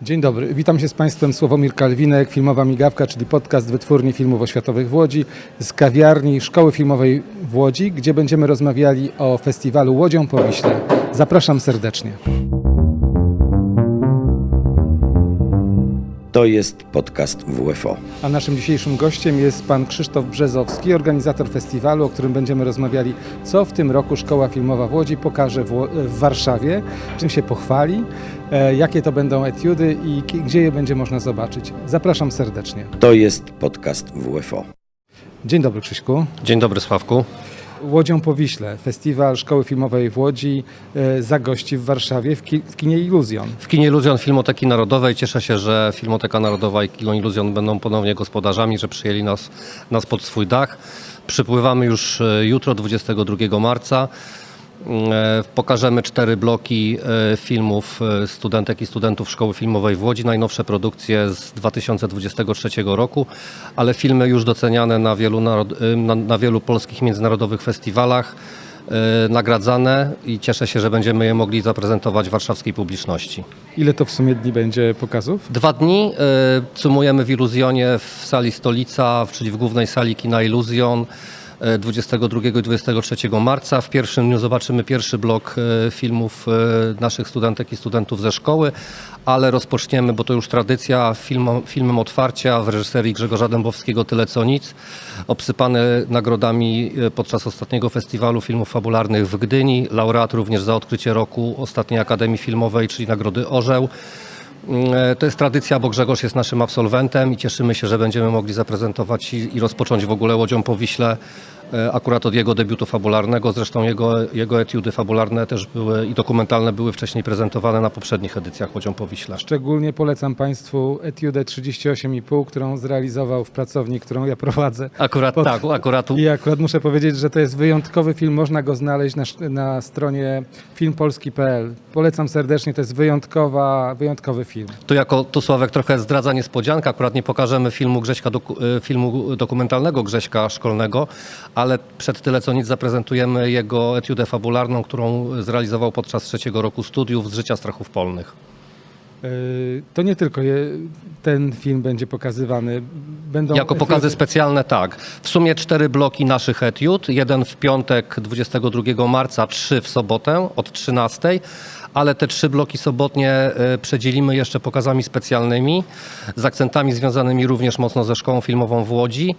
Dzień dobry, witam się z Państwem, Sławomir Kalwinek, Filmowa Migawka, czyli podcast Wytwórni Filmów Oświatowych w Łodzi z kawiarni Szkoły Filmowej w Łodzi, gdzie będziemy rozmawiali o festiwalu Łodzią po Wiśle. Zapraszam serdecznie. To jest podcast WFO. A naszym dzisiejszym gościem jest pan Krzysztof Brzezowski, organizator festiwalu, o którym będziemy rozmawiali, co w tym roku Szkoła Filmowa w Łodzi pokaże w Warszawie, czym się pochwali, jakie to będą etiudy i gdzie je będzie można zobaczyć. Zapraszam serdecznie. To jest podcast WFO. Dzień dobry, Krzyśku. Dzień dobry, Sławku. Łodzią po Wiśle, festiwal Szkoły Filmowej w Łodzi zagości w Warszawie w kinie Iluzjon. W kinie Iluzjon Filmoteki Narodowej. Cieszę się, że Filmoteka Narodowa i kino Iluzjon będą ponownie gospodarzami, że przyjęli nas pod swój dach. Przypływamy już jutro, 22 marca. Pokażemy 4 bloki filmów studentek i studentów Szkoły Filmowej w Łodzi, najnowsze produkcje z 2023 roku, ale filmy już doceniane na wielu polskich międzynarodowych festiwalach, nagradzane i cieszę się, że będziemy je mogli zaprezentować warszawskiej publiczności. Ile to w sumie dni będzie pokazów? 2 dni sumujemy w Iluzjonie w sali Stolica, czyli w głównej sali kina Iluzjon. 22 i 23 marca. W pierwszym dniu zobaczymy pierwszy blok filmów naszych studentek i studentów ze szkoły, ale rozpoczniemy, bo to już tradycja, filmem otwarcia w reżyserii Grzegorza Dębowskiego Tyle co nic, obsypany nagrodami podczas ostatniego festiwalu filmów fabularnych w Gdyni, laureat również za odkrycie roku Ostatniej Akademii Filmowej, czyli Nagrody Orzeł. To jest tradycja, bo Grzegorz jest naszym absolwentem i cieszymy się, że będziemy mogli zaprezentować i rozpocząć w ogóle Łodzią po Wiśle akurat od jego debiutu fabularnego. Zresztą jego etiudy fabularne też były i dokumentalne były wcześniej prezentowane na poprzednich edycjach Łodzią po Wiśle. Szczególnie polecam Państwu etiudę 38,5, którą zrealizował w pracowni, którą ja prowadzę. I akurat muszę powiedzieć, że to jest wyjątkowy film, można go znaleźć na stronie filmpolski.pl. Polecam serdecznie, to jest wyjątkowy film. Tu Sławek trochę zdradza niespodziankę, akurat nie pokażemy filmu dokumentalnego Grześka Szkolnego, ale przed Tyle co nic zaprezentujemy jego etiudę fabularną, którą zrealizował podczas 3. roku studiów z życia strachów polnych. To nie tylko ten film będzie pokazywany. Jako pokazy specjalne, tak. W sumie 4 bloki naszych etiud. Jeden w piątek 22 marca, 3 w sobotę od 13. Ale te 3 bloki sobotnie przedzielimy jeszcze pokazami specjalnymi z akcentami związanymi również mocno ze Szkołą Filmową w Łodzi.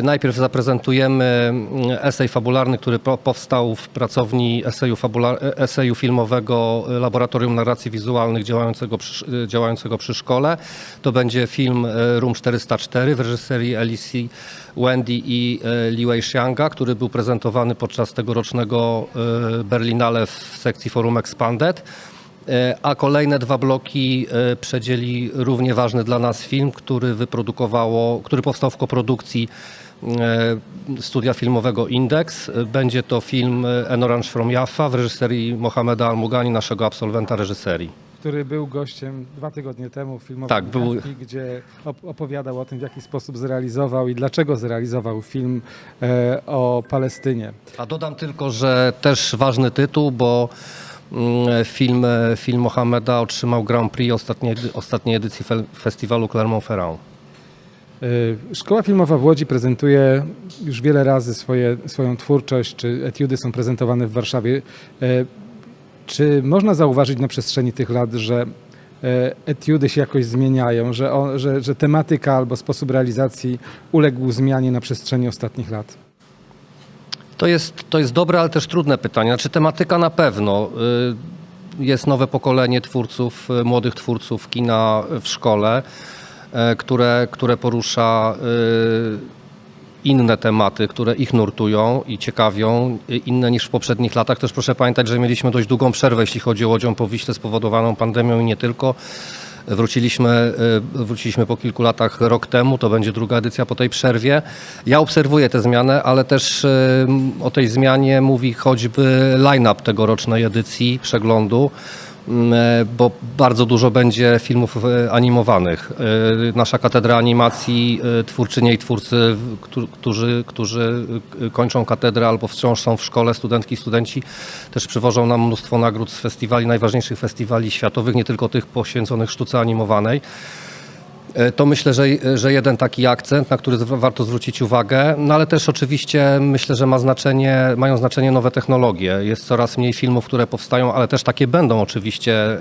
Najpierw zaprezentujemy esej fabularny, który powstał w pracowni eseju filmowego Laboratorium Narracji Wizualnych działającego przy szkole. To będzie film Room 404 w reżyserii Alicji Wendy i Li Wei-xianga, który był prezentowany podczas tegorocznego Berlinale w sekcji Forum Expanded. A kolejne 2 bloki przedzieli równie ważny dla nas film, który powstał w koprodukcji studia filmowego Index. Będzie to film An Orange from Jaffa w reżyserii Mohameda Al-Mugani, naszego absolwenta reżyserii. Który był gościem 2 tygodnie temu w Filmowej Migawki, gdzie opowiadał o tym, w jaki sposób zrealizował i dlaczego zrealizował film o Palestynie. A dodam tylko, że też ważny tytuł, bo film Mohameda otrzymał Grand Prix ostatniej edycji festiwalu Clermont-Ferrand. Szkoła Filmowa w Łodzi prezentuje już wiele razy swoją twórczość, czy etiudy są prezentowane w Warszawie. Czy można zauważyć na przestrzeni tych lat, że etiudy się jakoś zmieniają, że tematyka albo sposób realizacji uległ zmianie na przestrzeni ostatnich lat? To jest dobre, ale też trudne pytanie. Znaczy tematyka na pewno. Jest nowe pokolenie twórców, młodych twórców kina w szkole, które porusza inne tematy, które ich nurtują i ciekawią, inne niż w poprzednich latach. Też proszę pamiętać, że mieliśmy dość długą przerwę, jeśli chodzi o Łodzią po Wiśle spowodowaną pandemią i nie tylko. Wróciliśmy po kilku latach rok temu, to będzie 2. edycja po tej przerwie. Ja obserwuję tę zmianę, ale też o tej zmianie mówi choćby line-up tegorocznej edycji przeglądu. bo bardzo dużo będzie filmów animowanych. Nasza katedra animacji, twórczynie i twórcy, którzy kończą katedrę albo wciąż są w szkole, studentki i studenci, też przywożą nam mnóstwo nagród z festiwali, najważniejszych festiwali światowych, nie tylko tych poświęconych sztuce animowanej. To myślę, że jeden taki akcent, na który warto zwrócić uwagę, no ale też oczywiście myślę, że mają znaczenie nowe technologie. Jest coraz mniej filmów, które powstają, ale też takie będą oczywiście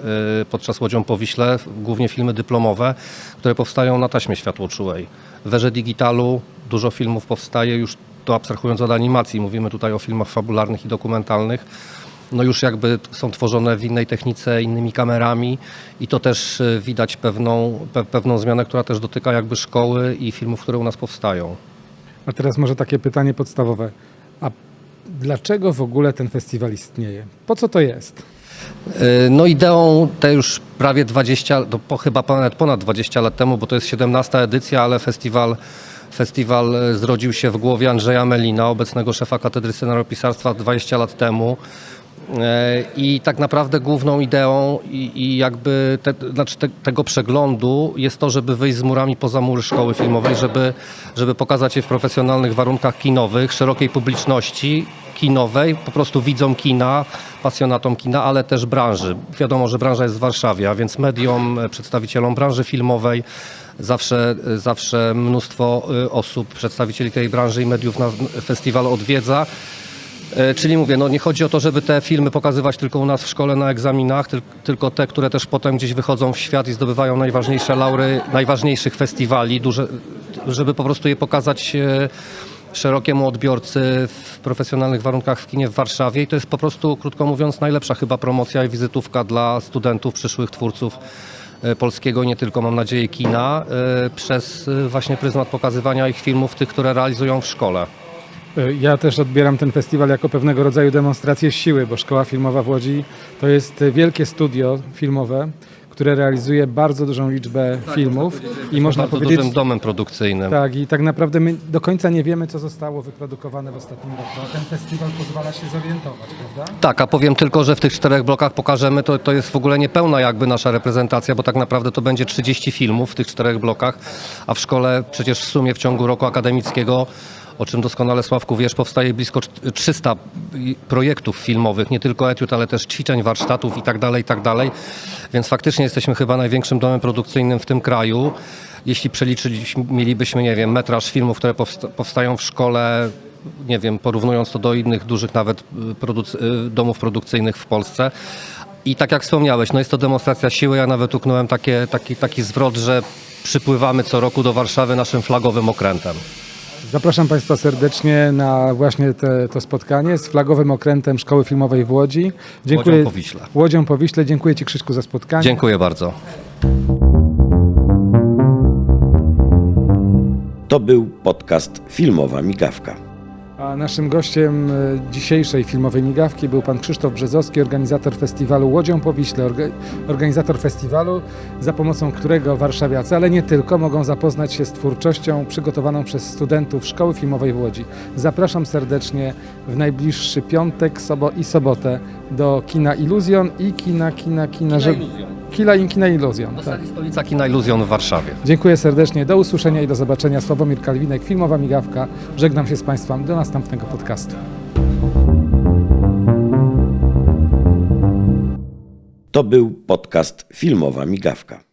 podczas Łodzią po Wiśle, głównie filmy dyplomowe, które powstają na taśmie światłoczułej. W erze digitalu dużo filmów powstaje, już to abstrahując od animacji, mówimy tutaj o filmach fabularnych i dokumentalnych. No już jakby są tworzone w innej technice, innymi kamerami i to też widać pewną zmianę, która też dotyka jakby szkoły i filmów, które u nas powstają. A teraz może takie pytanie podstawowe. A dlaczego w ogóle ten festiwal istnieje? Po co to jest? No ideą te już prawie 20, chyba ponad 20 lat temu, bo to jest 17. edycja, ale festiwal zrodził się w głowie Andrzeja Melina, obecnego szefa Katedry Scenariopisarstwa 20 lat temu. I tak naprawdę główną ideą i jakby tego przeglądu jest to, żeby wyjść z murami poza mury szkoły filmowej, żeby pokazać je w profesjonalnych warunkach kinowych, szerokiej publiczności kinowej, po prostu widzom kina, pasjonatom kina, ale też branży. Wiadomo, że branża jest w Warszawie, a więc mediom, przedstawicielom branży filmowej, zawsze mnóstwo osób, przedstawicieli tej branży i mediów na festiwal odwiedza. Czyli mówię, no nie chodzi o to, żeby te filmy pokazywać tylko u nas w szkole na egzaminach, tylko te, które też potem gdzieś wychodzą w świat i zdobywają najważniejsze laury najważniejszych festiwali, żeby po prostu je pokazać szerokiemu odbiorcy w profesjonalnych warunkach w kinie w Warszawie. I to jest po prostu, krótko mówiąc, najlepsza chyba promocja i wizytówka dla studentów, przyszłych twórców polskiego, nie tylko, mam nadzieję, kina, przez właśnie pryzmat pokazywania ich filmów, tych, które realizują w szkole. Ja też odbieram ten festiwal jako pewnego rodzaju demonstrację siły, bo Szkoła Filmowa w Łodzi to jest wielkie studio filmowe, które realizuje bardzo dużą liczbę filmów i można bardzo powiedzieć, dużym domem produkcyjnym. tak, i tak naprawdę my do końca nie wiemy, co zostało wyprodukowane w ostatnim roku, a ten festiwal pozwala się zorientować, prawda? Tak, a powiem tylko, że w tych 4 blokach pokażemy, to jest w ogóle niepełna jakby nasza reprezentacja, bo tak naprawdę to będzie 30 filmów w tych 4 blokach, a w szkole przecież w sumie w ciągu roku akademickiego, o czym doskonale, Sławku, wiesz, powstaje blisko 300 projektów filmowych, nie tylko etiud, ale też ćwiczeń, warsztatów i tak dalej, więc faktycznie jesteśmy chyba największym domem produkcyjnym w tym kraju. Jeśli mielibyśmy, nie wiem, metraż filmów, które powstają w szkole, nie wiem, porównując to do innych dużych nawet domów produkcyjnych w Polsce. I tak jak wspomniałeś, no jest to demonstracja siły. Ja nawet uknąłem taki zwrot, że przypływamy co roku do Warszawy naszym flagowym okrętem. Zapraszam Państwa serdecznie na właśnie to spotkanie z flagowym okrętem Szkoły Filmowej w Łodzi. Łodzią po Wiśle. Łodzią po Wiśle. Dziękuję Ci, Krzyśku, za spotkanie. Dziękuję bardzo. To był podcast Filmowa Migawka. A naszym gościem dzisiejszej filmowej migawki był pan Krzysztof Brzezowski, organizator festiwalu Łodzią po Wiśle, organizator festiwalu, za pomocą którego warszawiacy, ale nie tylko, mogą zapoznać się z twórczością przygotowaną przez studentów Szkoły Filmowej w Łodzi. Zapraszam serdecznie w najbliższy piątek i sobotę do kina Iluzjon i kina Iluzjon. Tak. Stolica Kina Iluzjon w Warszawie. Dziękuję serdecznie, do usłyszenia i do zobaczenia. Sławomir Kalwinek, Filmowa Migawka. Żegnam się z Państwem do następnego podcastu. To był podcast Filmowa Migawka.